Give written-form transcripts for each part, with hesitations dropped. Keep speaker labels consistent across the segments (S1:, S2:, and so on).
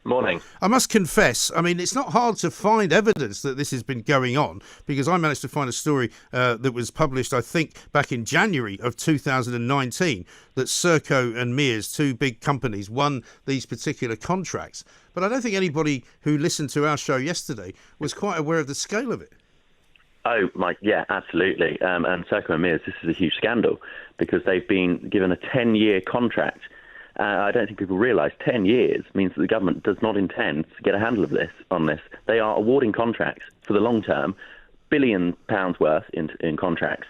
S1: Morning.
S2: I must confess, I mean, it's not hard to find evidence that this has been going on, because I managed to find a story that was published, I think, back in January of 2019, that Serco and Mears, two big companies, won these particular contracts. But I don't think anybody who listened to our show yesterday was quite aware of the scale of it.
S1: Oh, Mike, yeah, absolutely. And Serco and Mears, this is a huge scandal because they've been given a 10-year contract. I don't think people realise 10 years means that the government does not intend to get a handle of this on this. They are awarding contracts for the long term, £1 billion worth in contracts,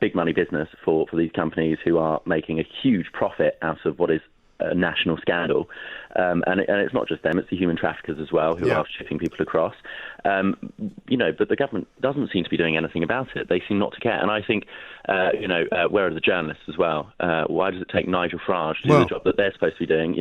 S1: big money business for these companies who are making a huge profit out of what is a national scandal. And it's not just them, it's the human traffickers as well who are shipping people across. But the government doesn't seem to be doing anything about it. They seem not to care. And I think, where are the journalists as well? Why does it take Nigel Farage to do the job that they're supposed to be doing?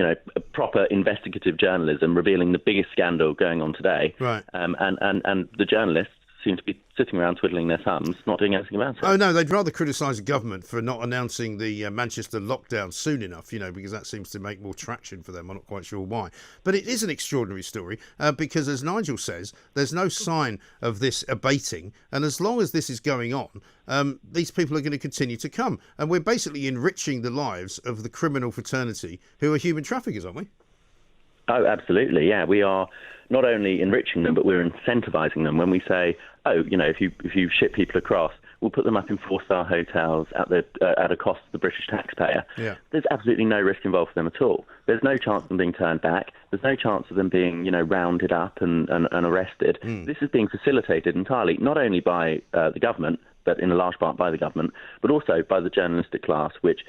S1: Proper investigative journalism revealing the biggest scandal going on today.
S2: Right.
S1: And the journalists seem to be sitting around twiddling their thumbs, not doing anything about it.
S2: Oh, no, they'd rather criticise the government for not announcing the Manchester lockdown soon enough, because that seems to make more traction for them. I'm not quite sure why. But it is an extraordinary story because, as Nigel says, there's no sign of this abating. And as long as this is going on, these people are going to continue to come. And we're basically enriching the lives of the criminal fraternity who are human traffickers, aren't we?
S1: Oh, absolutely, yeah. We are not only enriching them, but we're incentivising them when we say, if you ship people across, we'll put them up in 4-star hotels at a cost to the British taxpayer.
S2: Yeah.
S1: There's absolutely no risk involved for them at all. There's no chance of them being turned back. There's no chance of them being, rounded up and arrested. This is being facilitated entirely, not only by the government, but in a large part by the government, but also by the journalistic class, which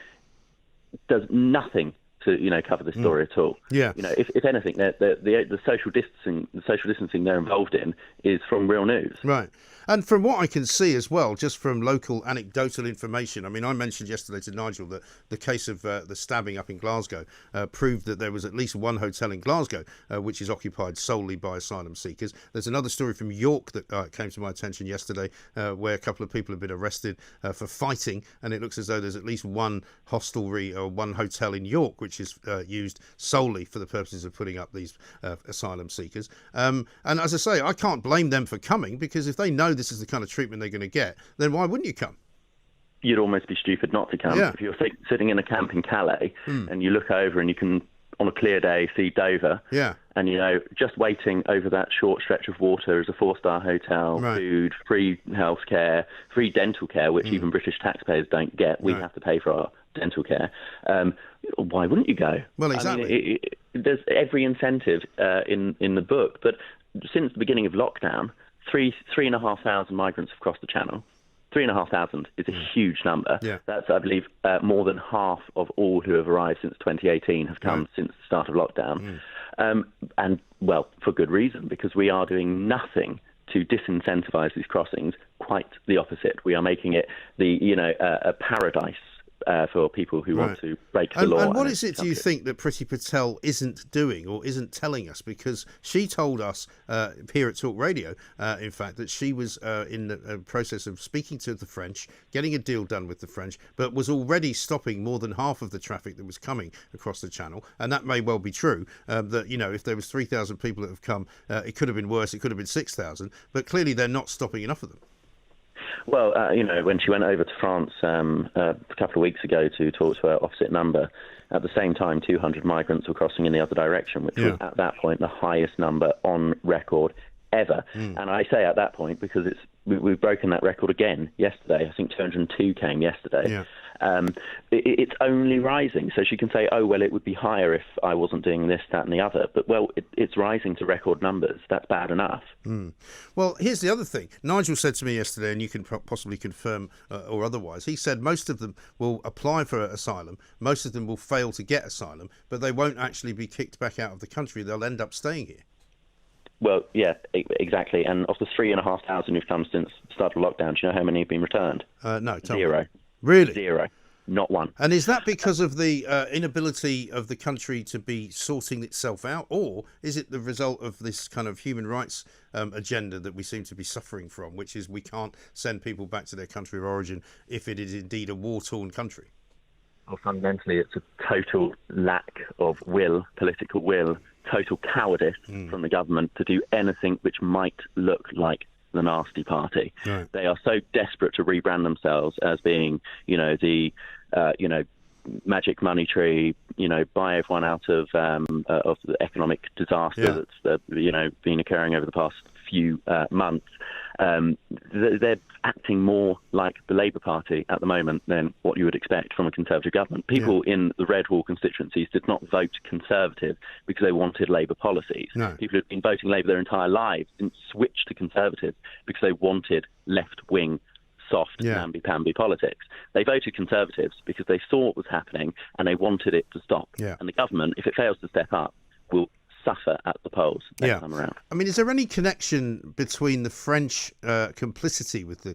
S1: does nothing to cover the story at all.
S2: Yeah.
S1: If anything, the social distancing they're involved in is from real news.
S2: Right. And from what I can see as well, just from local anecdotal information, I mean, I mentioned yesterday to Nigel that the case of the stabbing up in Glasgow proved that there was at least one hotel in Glasgow which is occupied solely by asylum seekers. There's another story from York that came to my attention yesterday where a couple of people have been arrested for fighting, and it looks as though there's at least one hostelry or one hotel in York which is used solely for the purposes of putting up these asylum seekers. And as I say, I can't blame them for coming, because if they know this is the kind of treatment they're going to get, then why wouldn't you come?
S1: You'd almost be stupid not to come.
S2: Yeah.
S1: If you're sitting in a camp in Calais and you look over and you can, on a clear day, see Dover, and just waiting over that short stretch of water is a 4-star hotel, food, free healthcare, free dental care, which even British taxpayers don't get. We have to pay for our dental care. Why wouldn't you go?
S2: Well, exactly.
S1: I mean, there's every incentive in the book, but since the beginning of lockdown, 3,500 migrants have crossed the Channel. 3,500 is a huge number.
S2: Yeah.
S1: That's, I believe, more than half of all who have arrived since 2018 have come since the start of lockdown. And, well, for good reason, because we are doing nothing to disincentivise these crossings. Quite the opposite. We are making it a paradise for people who want to break the law.
S2: And what is it, do you think, that Priti Patel isn't doing or isn't telling us? Because she told us here at talkRADIO, in fact, that she was in the process of speaking to the French, getting a deal done with the French, but was already stopping more than half of the traffic that was coming across the Channel. And that may well be true, that, if there was 3,000 people that have come, it could have been worse, it could have been 6,000, but clearly they're not stopping enough of them.
S1: Well, when she went over to France a couple of weeks ago to talk to her opposite number, at the same time, 200 migrants were crossing in the other direction, which was at that point the highest number on record ever. And I say at that point because we've broken that record again yesterday. I think 202 came yesterday. It's only rising. So she can say, oh, well, it would be higher if I wasn't doing this, that and the other. But, well, it's rising to record numbers. That's bad enough.
S2: Well, here's the other thing. Nigel said to me yesterday, and you can possibly confirm or otherwise, he said most of them will apply for asylum. Most of them will fail to get asylum, but they won't actually be kicked back out of the country. They'll end up staying here.
S1: Well, yeah, exactly. And of the 3,500 who've come since the start of lockdown, do you know how many have been returned?
S2: No, tell
S1: Zero.
S2: me. Really?
S1: Zero. Not one.
S2: And is that because of the inability of the country to be sorting itself out, or is it the result of this kind of human rights agenda that we seem to be suffering from, which is we can't send people back to their country of origin if it is indeed a war-torn country?
S1: Well, fundamentally, it's a total lack of will, political will, total cowardice from the government to do anything which might look like the nasty party.
S2: Right.
S1: They are so desperate to rebrand themselves as being, the magic money tree, buy everyone out of the economic disaster that's been occurring over the past few months. They're acting more like the Labour Party at the moment than what you would expect from a Conservative government. People in the Red Wall constituencies did not vote Conservative because they wanted Labour policies.
S2: No.
S1: People who've been voting Labour their entire lives didn't switch to Conservative because they wanted left-wing soft, namby-pamby politics. They voted Conservatives because they saw what was happening and they wanted it to stop. Yeah. And the government, if it fails to step up, will suffer at the polls next time around.
S2: I mean, is there any connection between the French complicity with the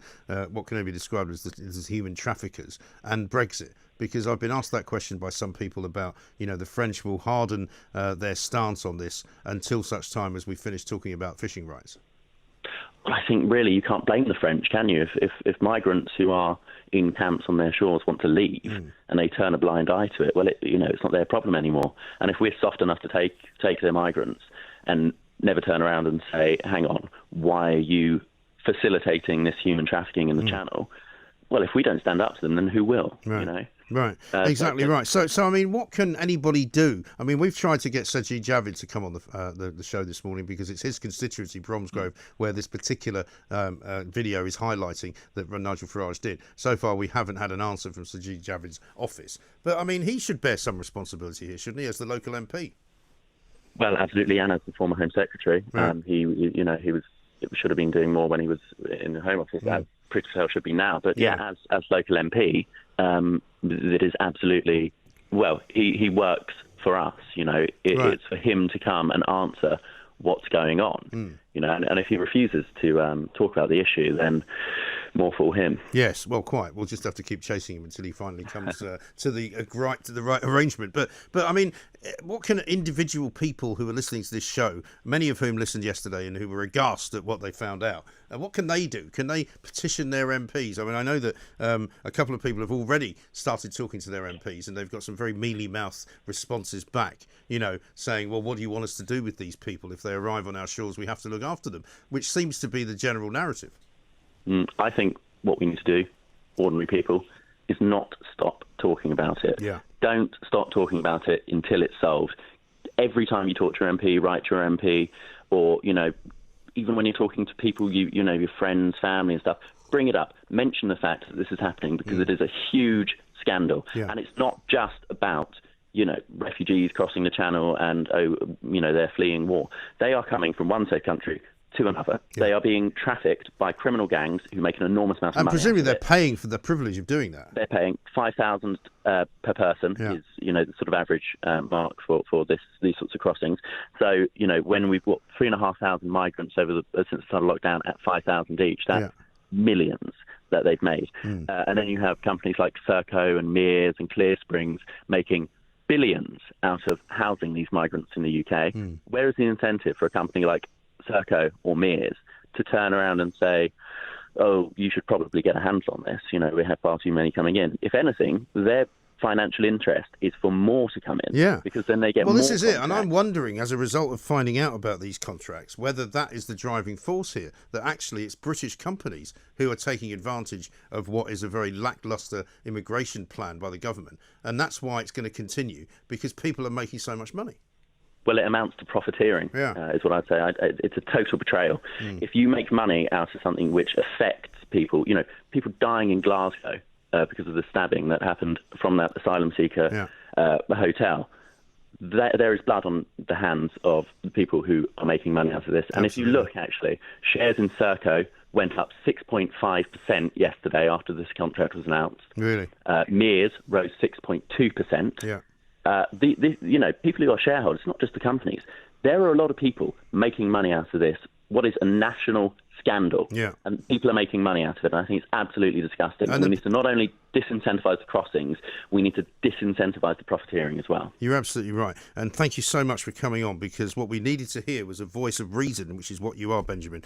S2: what can only be described as human traffickers and Brexit? Because I've been asked that question by some people about, the French will harden their stance on this until such time as we finish talking about fishing rights.
S1: Well, I think really you can't blame the French, can you? If migrants who are in camps on their shores want to leave and they turn a blind eye to it, well, it's not their problem anymore. And if we're soft enough to take their migrants and never turn around and say, hang on, why are you facilitating this human trafficking in the channel? Well, if we don't stand up to them, then who will?
S2: Right. Right, exactly right. So I mean, what can anybody do? I mean, we've tried to get Sajid Javid to come on the show this morning because it's his constituency, Bromsgrove, where this particular video is highlighting that Nigel Farage did. So far, we haven't had an answer from Sajid Javid's office. But I mean, he should bear some responsibility here, shouldn't he, as the local MP?
S1: Well, absolutely, and as the former Home Secretary, he should have been doing more when he was in the Home Office. As Priti Patel should be now. But as local MP. It is absolutely, he works for us, it's for him to come and answer what's going on, and if he refuses to talk about the issue, then more for him.
S2: Yes, well, quite. We'll just have to keep chasing him until he finally comes to the right arrangement. But I mean, what can individual people who are listening to this show, many of whom listened yesterday and who were aghast at what they found out, what can they do? Can they petition their MPs? I mean, I know that a couple of people have already started talking to their MPs and they've got some very mealy-mouthed responses back, saying, well, what do you want us to do with these people? If they arrive on our shores, we have to look after them, which seems to be the general narrative.
S1: I think what we need to do, ordinary people, is not stop talking about it. Yeah. Don't stop talking about it until it's solved. Every time you talk to your MP, write to your MP, or, even when you're talking to people, your friends, family and stuff, bring it up. Mention the fact that this is happening because it is a huge scandal. Yeah. And it's not just about, refugees crossing the channel and, they're fleeing war. They are coming from one safe country to another. Yeah. They are being trafficked by criminal gangs who make an enormous amount of money.
S2: And presumably they're paying for the privilege of doing that.
S1: They're paying $5,000 per person is, the sort of average mark for these sorts of crossings. So, when we've got 3,500 migrants since the start of lockdown at $5,000 each, that's millions that they've made. And then you have companies like Serco and Mears and Clear Springs making billions out of housing these migrants in the UK. Where is the incentive for a company like Serco or Mears to turn around and say, oh, you should probably get a handle on this, we have far too many coming in? If anything, their financial interest is for more to come in, because then they get more.
S2: Well, this is it, and I'm wondering, as a result of finding out about these contracts, whether that is the driving force here, that actually it's British companies who are taking advantage of what is a very lacklustre immigration plan by the government, and that's why it's going to continue, because people are making so much money.
S1: Well, it amounts to profiteering, is what I'd say. It's a total betrayal. If you make money out of something which affects people, people dying in Glasgow because of the stabbing that happened from that asylum seeker hotel, there is blood on the hands of the people who are making money out of this. And if you look, actually, shares in Serco went up 6.5% yesterday after this contract was announced.
S2: Really?
S1: Mears rose 6.2%. Yeah. People who are shareholders, not just the companies, there are a lot of people making money out of this. What is a national scandal? Yeah. And people are making money out of it. And I think it's absolutely disgusting. And we need to not only disincentivise the crossings, we need to disincentivise the profiteering as well.
S2: You're absolutely right. And thank you so much for coming on, because what we needed to hear was a voice of reason, which is what you are, Benjamin.